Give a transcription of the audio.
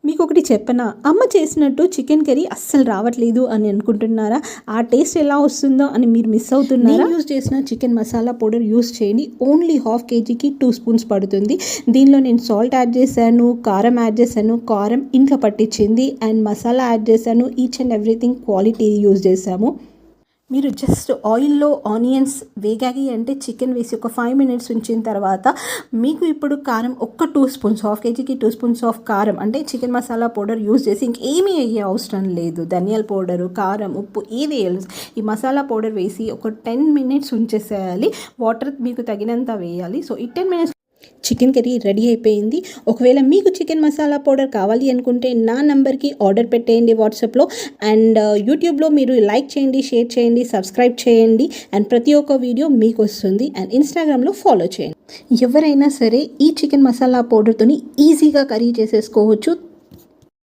మీకొకటి చెప్పనా, అమ్మ చేసినట్టు చికెన్ కర్రీ అస్సలు రావట్లేదు అని అనుకుంటున్నారా? ఆ టేస్ట్ ఎలా వస్తుందో అని మీరు మిస్ అవుతున్నారా? యూజ్ చేసిన చికెన్ మసాలా పౌడర్ యూజ్ చేయండి. ఓన్లీ హాఫ్ కేజీకి 2 స్పూన్స్ పడుతుంది. దీనిలో నేను సాల్ట్ యాడ్ చేశాను, కారం యాడ్ చేశాను, కారం ఇంట్లో పట్టించింది, అండ్ మసాలా యాడ్ చేశాను. Each and everything quality use చేశాము. మీరు జస్ట్ ఆయిల్లో ఆనియన్స్ వేగాయి అంటే చికెన్ వేసి ఒక 5 మినిట్స్ ఉంచిన తర్వాత మీకు ఇప్పుడు కారం ఒక్క 2 స్పూన్స్, హాఫ్ కేజీకి 2 స్పూన్స్ ఆఫ్ కారం అంటే చికెన్ మసాలా పౌడర్ యూజ్ చేసి ఇంకేమీ అయ్యే అవసరం లేదు. ధనియాల పౌడరు, కారం, ఉప్పు ఏది వేయాలి, ఈ మసాలా పౌడర్ వేసి ఒక 10 మినిట్స్ ఉంచేసేయాలి. వాటర్ మీకు తగినంత వేయాలి. సో ఈ 10 మినిట్స్ చికెన్ కర్రీ రెడీ అయిపోయింది. ఒకవేళ మీకు చికెన్ మసాలా పౌడర్ కావాలి అనుకుంటే నా నంబర్కి ఆర్డర్ పెట్టేయండి వాట్సాప్లో. అండ్ యూట్యూబ్లో మీరు లైక్ చేయండి, షేర్ చేయండి, సబ్స్క్రైబ్ చేయండి. అండ్ ప్రతి ఒక్క వీడియో మీకు వస్తుంది. అండ్ ఇన్స్టాగ్రామ్లో ఫాలో చేయండి. ఎవరైనా సరే ఈ చికెన్ మసాలా పౌడర్తోని ఈజీగా కర్రీ చేసేసుకోవచ్చు.